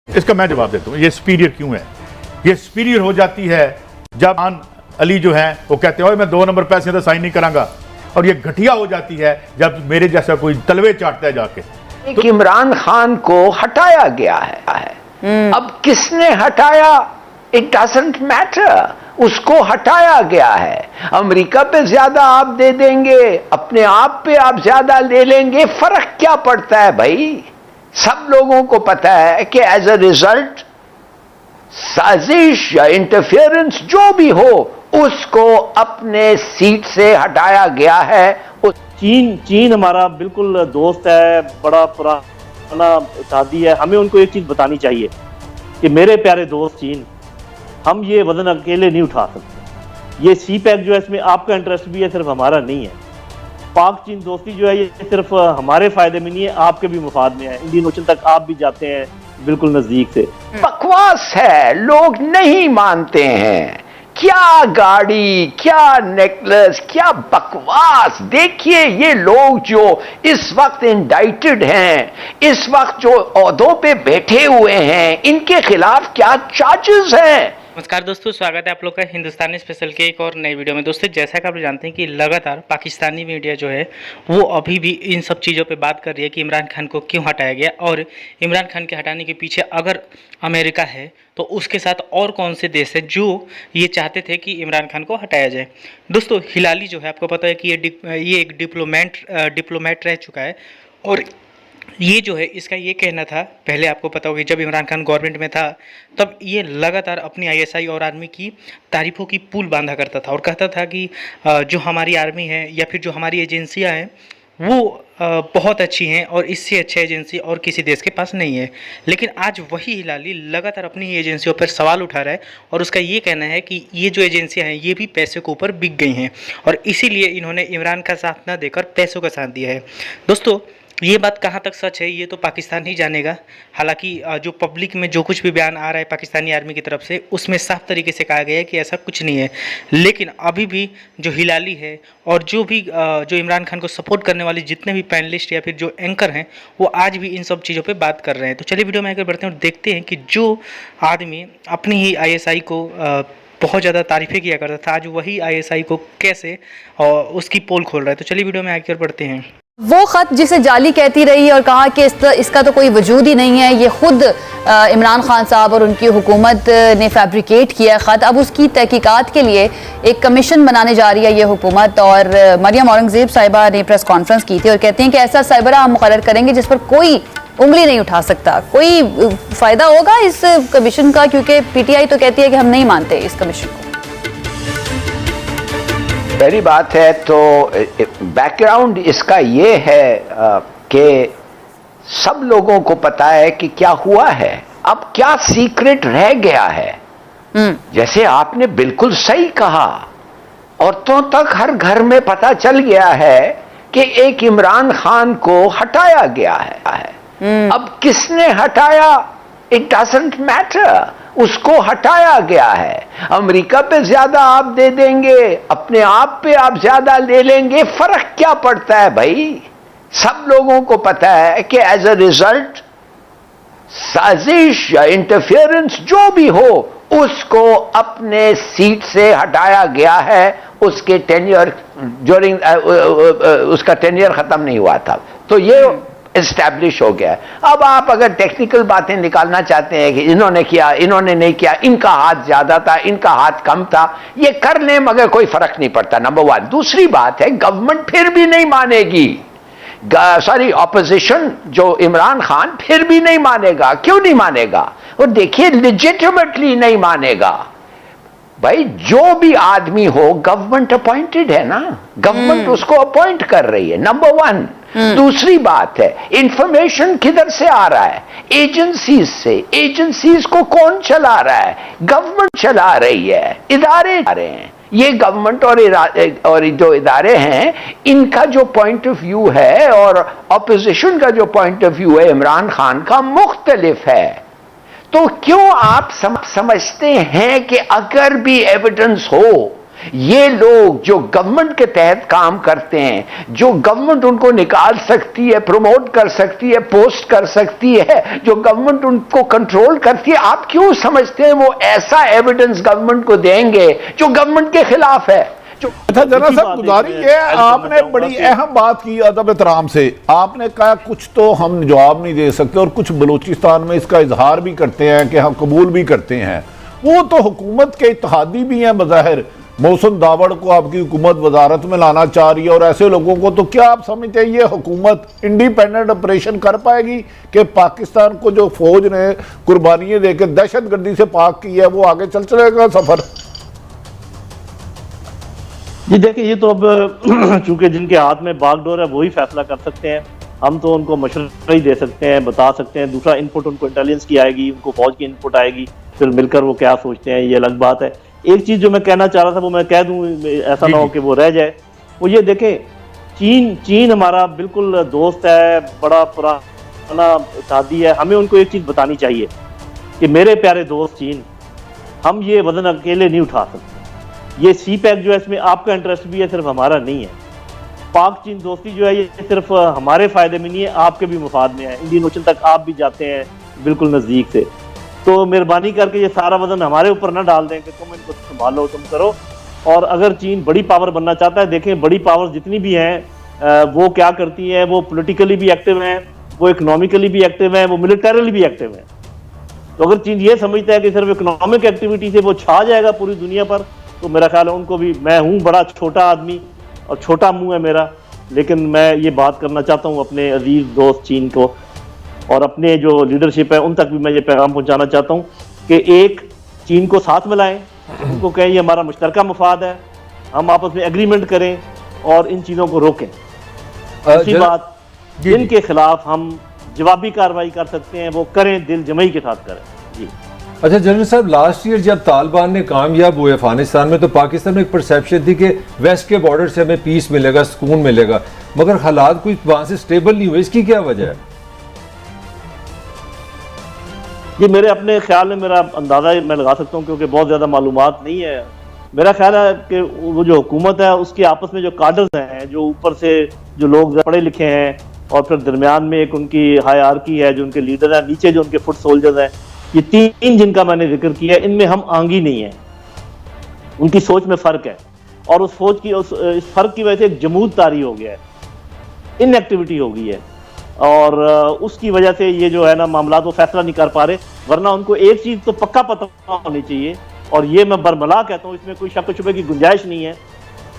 इसका मैं जवाब देता हूँ। ये सुपीरियर क्यों है? ये सुपीरियर हो जाती है जब खान अली जो है वो कहते हैं मैं 2 नंबर पैसे तो साइन नहीं करांगा, और ये घटिया हो जाती है जब मेरे जैसा कोई तलवे चाटता है जाके। तो इमरान खान को हटाया गया है। अब किसने हटाया, इट डजंट मैटर, उसको हटाया गया है। अमेरिका पे ज्यादा आप दे देंगे, अपने आप पे आप ज्यादा ले लेंगे, फर्क क्या पड़ता है भाई? सब लोगों को पता है कि एज अ रिजल्ट साजिश या इंटरफेरेंस जो भी हो उसको अपने सीट से हटाया गया है। चीन हमारा बिल्कुल दोस्त है, बड़ा पुराना इत्तेहादी है। हमें उनको एक चीज बतानी चाहिए कि मेरे प्यारे दोस्त चीन, हम ये वजन अकेले नहीं उठा सकते। ये सी पैक जो है इसमें आपका इंटरेस्ट भी है, सिर्फ हमारा नहीं है। पाक चीन दोस्ती जो है ये सिर्फ हमारे फायदे में नहीं है, आपके भी मुफाद में है। इंडियन ओशन तक आप भी जाते हैं बिल्कुल नजदीक से। बकवास है, लोग नहीं मानते हैं। क्या गाड़ी, क्या नेकलेस, क्या बकवास। देखिए ये लोग जो इस वक्त इंडाइटेड हैं, इस वक्त जो ओहदों पे बैठे हुए हैं, इनके खिलाफ क्या चार्जेस हैं। नमस्कार दोस्तों, स्वागत है आप लोग का हिंदुस्तानी स्पेशल के एक और नई वीडियो में। दोस्तों जैसा कि आप जानते हैं कि लगातार पाकिस्तानी मीडिया जो है वो अभी भी इन सब चीज़ों पे बात कर रही है कि इमरान खान को क्यों हटाया गया, और इमरान खान के हटाने के पीछे अगर अमेरिका है तो उसके साथ और कौन से देश है जो ये चाहते थे कि इमरान खान को हटाया जाए। दोस्तों हिलाली जो है आपको पता है कि ये एक डिप्लोमेट रह चुका है, और ये जो है इसका ये कहना था, पहले आपको पता होगा जब इमरान खान गवर्नमेंट में था तब ये लगातार अपनी आईएसआई और आर्मी की तारीफ़ों की पुल बांधा करता था और कहता था कि जो हमारी आर्मी है या फिर जो हमारी एजेंसियां हैं वो बहुत अच्छी हैं और इससे अच्छी एजेंसी और किसी देश के पास नहीं है। लेकिन आज वही हिलाली लगातार अपनी एजेंसियों पर सवाल उठा रहा है और उसका ये कहना है कि ये जो एजेंसियां हैं ये भी पैसे के ऊपर बिक गई हैं और इसीलिए इन्होंने इमरान का साथ न देकर पैसों का साथ दिया है। दोस्तों ये बात कहाँ तक सच है ये तो पाकिस्तान ही जानेगा। हालांकि जो पब्लिक में जो कुछ भी बयान आ रहा है पाकिस्तानी आर्मी की तरफ से उसमें साफ तरीके से कहा गया है कि ऐसा कुछ नहीं है। लेकिन अभी भी जो हिलाली है और जो इमरान खान को सपोर्ट करने वाले जितने भी पैनलिस्ट या फिर जो एंकर हैं वो आज भी इन सब चीज़ों पर बात कर रहे हैं। तो चलिए वीडियो में आगे बढ़ते हैं और देखते हैं कि जो आदमी अपनी ही आईएसआई को बहुत ज़्यादा तारीफ़ें किया करता था आज वही आईएसआई को कैसे उसकी पोल खोल रहा है। तो चलिए वीडियो में आगे बढ़ते हैं। वो खत जिसे जाली कहती रही और कहा कि इसका तो कोई वजूद ही नहीं है, ये खुद इमरान खान साहब और उनकी हुकूमत ने फैब्रिकेट किया खत। अब उसकी तहकीकात के लिए एक कमीशन बनाने जा रही है ये हुकूमत, और मरियम औरंगजेब साहिबा ने प्रेस कॉन्फ्रेंस की थी और कहती हैं कि ऐसा सरबराह हम मुकर्रर करेंगे जिस पर कोई उंगली नहीं उठा सकता। कोई फ़ायदा होगा इस कमीशन का? क्योंकि पीटीआई तो कहती है कि हम नहीं मानते इस कमीशन को। पहली बात है तो बैकग्राउंड इसका ये है कि सब लोगों को पता है कि क्या हुआ है। अब क्या सीक्रेट रह गया है? जैसे आपने बिल्कुल सही कहा, औरतों तक हर घर में पता चल गया है कि एक इमरान खान को हटाया गया है। अब किसने हटाया, इट डजंट मैटर, उसको हटाया गया है। अमेरिका पे ज्यादा आप दे देंगे, अपने आप पे आप ज्यादा ले लेंगे, फर्क क्या पड़ता है भाई? सब लोगों को पता है कि एज अ रिजल्ट साजिश या इंटरफेरेंस जो भी हो उसको अपने सीट से हटाया गया है। उसके टेन्योर ड्यूरिंग उसका टेन्योर खत्म नहीं हुआ था, तो ये एस्टैब्लिश हो गया। अब आप अगर टेक्निकल बातें निकालना चाहते हैं कि इन्होंने किया, इन्होंने नहीं किया, इनका हाथ ज्यादा था, इनका हाथ कम था, ये कर लें मगर कोई फर्क नहीं पड़ता, नंबर 1। दूसरी बात है गवर्नमेंट फिर भी नहीं मानेगी, सॉरी ऑपोजिशन जो इमरान खान फिर भी नहीं मानेगा। क्यों नहीं मानेगा? और देखिए लेजिटिमेटली नहीं मानेगा भाई। जो भी आदमी हो गवर्नमेंट अपॉइंटेड है ना, गवर्नमेंट उसको अपॉइंट कर रही है, नंबर 1। दूसरी बात है इंफॉर्मेशन किधर से आ रहा है? एजेंसीज से। एजेंसीज को कौन चला रहा है? गवर्नमेंट चला रही है, इदारे आ रहे हैं। ये गवर्नमेंट और जो इदारे हैं इनका जो पॉइंट ऑफ व्यू है और ऑपोजिशन का जो पॉइंट ऑफ व्यू है इमरान खान का मुख्तलिफ है। तो क्यों आप समझते हैं कि अगर भी एविडेंस हो ये लोग जो गवर्नमेंट के तहत काम करते हैं, जो गवर्नमेंट उनको निकाल सकती है, प्रमोट कर सकती है, पोस्ट कर सकती है, जो गवर्नमेंट उनको कंट्रोल करती है, आप क्यों समझते हैं वो ऐसा एविडेंस गवर्नमेंट को देंगे जो गवर्नमेंट के खिलाफ है? अच्छा जना साहब, गुजारिश ये है, आपने बड़ी अहम बात की अदब एहतराम से। आपने कहा कुछ तो हम जवाब नहीं दे सकते और कुछ बलूचिस्तान में इसका इजहार भी करते हैं कि हम कबूल भी करते हैं। वो तो हुकूमत के इत्तेहादी भी हैं बज़ाहिर। मोहसिन दावड़ को आपकी हुकूमत वजारत में लाना चाह रही है और ऐसे लोगों को, तो क्या आप समझते हैं ये हुकूमत इंडिपेंडेंट ऑपरेशन कर पाएगी कि पाकिस्तान को जो फौज ने कुर्बानियां देकर दहशतगर्दी से पाक की है वो आगे चल चलेगा सफर? जी देखिए, ये तो अब चूंकि जिनके हाथ में बागडोर है वही फैसला कर सकते हैं। हम तो उनको मशवरा ही दे सकते हैं, बता सकते हैं। दूसरा इनपुट उनको इंटेलिजेंस की आएगी, उनको फौज की इनपुट आएगी, फिर मिलकर वो क्या सोचते हैं ये अलग बात है। एक चीज़ जो मैं कहना चाह रहा था वो मैं कह दूं, ऐसा ना हो कि वो रह जाए। वो ये देखें, चीन हमारा बिल्कुल दोस्त है, बड़ा पुराना साथी है। हमें उनको एक चीज़ बतानी चाहिए कि मेरे प्यारे दोस्त चीन, हम ये वजन अकेले नहीं उठा सकते। ये सी पैक जो है इसमें आपका इंटरेस्ट भी है, सिर्फ हमारा नहीं है। पाक चीन दोस्ती जो है ये सिर्फ हमारे फायदे में नहीं है, आपके भी मुफाद में है। इंडियन ओशन तक आप भी जाते हैं बिल्कुल नज़दीक से। तो मेहरबानी करके ये सारा वजन हमारे ऊपर ना डाल दें कि तुम इनको संभालो, तुम करो। और अगर चीन बड़ी पावर बनना चाहता है, देखें बड़ी पावर जितनी भी हैं वो क्या करती हैं, वो पॉलिटिकली भी एक्टिव हैं, वो इकोनॉमिकली भी एक्टिव हैं, वो मिलिटरली भी एक्टिव हैं। तो अगर चीन ये समझता है कि सिर्फ इकोनॉमिक एक्टिविटी से वो छा जाएगा पूरी दुनिया पर, तो मेरा ख्याल है उनको भी, मैं हूँ बड़ा छोटा आदमी और छोटा मुंह है मेरा, लेकिन मैं ये बात करना चाहता हूँ अपने अजीज दोस्त चीन को और अपने जो लीडरशिप है उन तक भी मैं ये पैगाम पहुँचाना चाहता हूँ कि एक, चीन को साथ मिलाएं, उनको कहें ये हमारा मुश्तरका मफाद है, हम आपस में एग्रीमेंट करें और इन चीज़ों को रोकें। दूसरी बात, जिनके खिलाफ हम जवाबी कार्रवाई कर सकते हैं वो करें, दिल जमई के साथ करें। जी अच्छा जनरल साहब, लास्ट ईयर जब तालिबान ने कामयाब हुए अफगानिस्तान में तो पाकिस्तान में एक परसेप्शन थी कि वेस्ट के बॉर्डर से हमें पीस मिलेगा, सुकून मिलेगा, मगर हालात कोई वहां से स्टेबल नहीं हुए। इसकी क्या वजह है? ये मेरे अपने ख्याल में, मेरा अंदाज़ा मैं लगा सकता हूँ क्योंकि बहुत ज़्यादा मालूमात नहीं है। मेरा ख्याल है कि वो जो हुकूमत है उसके आपस में जो काडर्स हैं, जो ऊपर से जो लोग पढ़े लिखे हैं और फिर दरमियान में एक उनकी हायरार्की है, जो उनके लीडर हैं, नीचे जो उनके फुट सोल्जर्स हैं, ये तीन जिनका मैंने जिक्र किया, इनमें हम आंगी नहीं है। उनकी सोच में फ़र्क है और उस सोच की इस फ़र्क की वजह से एक जमूद तारी हो गया है, इनएक्टिविटी हो गई है और उसकी वजह से ये जो है ना मामला वो फैसला नहीं कर पा रहे। वरना उनको एक चीज़ तो पक्का पता होनी चाहिए और ये मैं बरमला कहता हूँ, इसमें कोई शक शुबे की गुंजाइश नहीं है,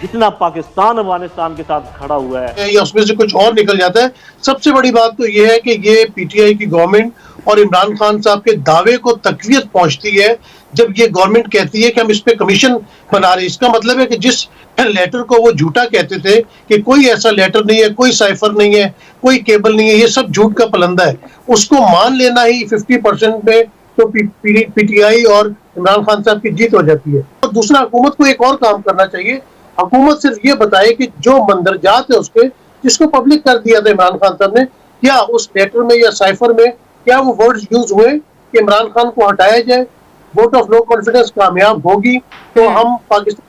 जितना पाकिस्तान अफगानिस्तान के साथ खड़ा हुआ है या उसमें से कुछ और निकल जाता है। सबसे बड़ी बात तो ये है कि ये पीटीआई की गवर्नमेंट और इमरान खान साहब के दावे को तकवीत पहुंचती है जब ये गवर्नमेंट कहती है कि हम इस पे कमीशन बना रहे। इसका मतलब है कि जिस लेटर को वो झूठा कहते थे कि कोई ऐसा लेटर नहीं है, कोई साइफर नहीं है, कोई केबल नहीं है, ये सब झूठ का पलंदा है, उसको मान लेना ही 50% में तो पीटीआई और इमरान खान साहब की जीत हो जाती है। और दूसरा, हुकूमत को एक और काम करना चाहिए। हुकूमत सिर्फ ये बताए कि जो मंदरजात है उसके, जिसको पब्लिक कर दिया था इमरान खान साहब ने, क्या उस लेटर में या साइफर में क्या वो वर्ड्स यूज हुए कि इमरान खान को हटाया जाए, वोट ऑफ नो कॉन्फिडेंस कामयाब होगी तो हम पाकिस्तान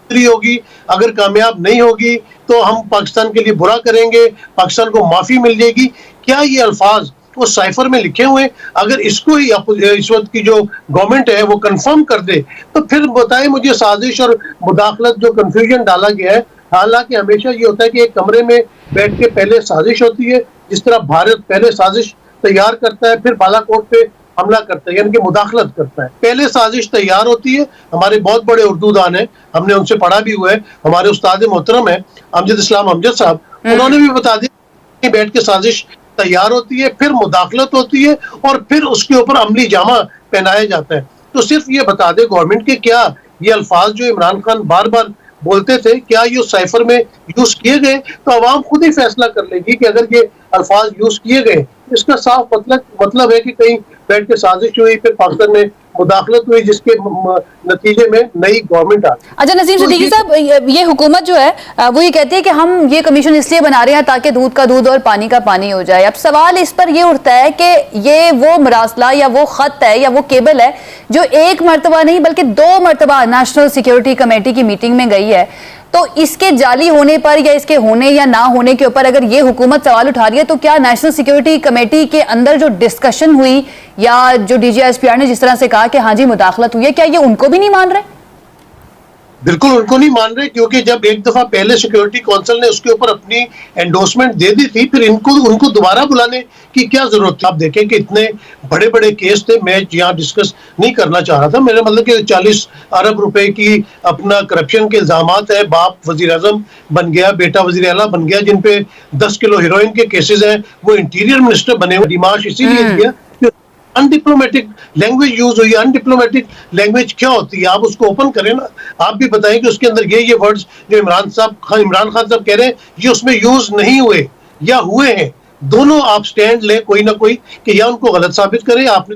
होगी, अगर कामयाब नहीं होगी तो हम पाकिस्तान के लिए बुरा करेंगे, पाकिस्तान को माफी मिल जाएगी। क्या ये अल्फाज वो साइफर में लिखे हुए? अगर इसको ही इस वक्त की जो गवर्नमेंट है वो कंफर्म कर दे तो फिर बताए मुझे साजिश और मुदाखलत जो कंफ्यूजन डाला गया है। हालांकि हमेशा ये होता है कि एक कमरे में बैठ के पहले साजिश होती है, जिस तरह भारत पहले साजिश तैयार करता है फिर बालाकोट पे हमला करता है, यानी कि मुदाखलत करता है। पहले साजिश तैयार होती है। हमारे बहुत बड़े उर्दू दान है, हमने उनसे पढ़ा भी हुआ है, हमारे उस्ताद मोहतरम है अमजद इस्लाम अमजद साहब, उन्होंने भी बता दिया बैठ के साजिश तैयार होती है, फिर मुदाखलत होती है और फिर उसके ऊपर अमली जामा पहनाया जाता है। तो सिर्फ ये बता दे गवर्नमेंट के क्या ये अल्फाज जो इमरान खान बार बार बोलते थे क्या ये साइफर में यूज किए गए, तो आवाम खुद ही फैसला कर लेगी कि अगर ये अल्फाज यूज किए गए, इसका साफ मतलब है कि कहीं बैठ के साजिश हुई, फिर पाकिस्तान में मुदाखलत हुई जिसके नतीजे में नई गवर्नमेंट आ गई। अच्छा नसीम तो सिद्दीकी साहब, ये हुकूमत जो है वो ये कहती है कि हम ये कमीशन इसलिए बना रहे हैं ताकि दूध का दूध और पानी का पानी हो जाए। अब सवाल इस पर ये उठता है कि ये वो मरासला या वो खत है या वो केबल है जो एक मरतबा नहीं बल्कि 2 मरतबा नेशनल सिक्योरिटी कमेटी की मीटिंग में गई है, तो इसके जाली होने पर या इसके होने या ना होने के ऊपर अगर ये हुकूमत सवाल उठा रही है तो क्या नेशनल सिक्योरिटी कमेटी के अंदर जो डिस्कशन हुई या जो DGISPR ने जिस तरह से कहा कि हाँ जी मुदाखलत हुई है, क्या ये उनको भी नहीं मान रहे? बिल्कुल उनको नहीं मान रहे, क्योंकि जब एक दफा पहले सिक्योरिटी काउंसिल ने उसके ऊपर अपनी एंडोर्समेंट दे दी थी, फिर उनको दोबारा बुलाने की क्या जरूरत थी? आप देखें कि इतने बड़े बड़े केस थे, मैं यहाँ डिस्कस नहीं करना चाह रहा था। मेरा मतलब कि 40 अरब रुपए की अपना करप्शन के इल्जामात है, बाप वजीर आजम बन गया, बेटा वजीर आला बन गया, जिन पे 10 किलो हीरोइन के केसेस हैं, वो इंटीरियर मिनिस्टर बने हुए। डिमांड इसीलिए दिया अनडिप्लोमेटिक लैंग्वेज यूज हुई। अनडिप्लोमेटिक लैंग्वेज क्या होती है? आप उसको ओपन करें ना, आप भी बताएं कि उसके अंदर ये वर्ड्स जो इमरान खान साहब कह रहे हैं ये उसमें यूज नहीं हुए या हुए हैं। दोनों आप स्टैंड लें कोई ना कोई कि या उनको गलत साबित करें। आपने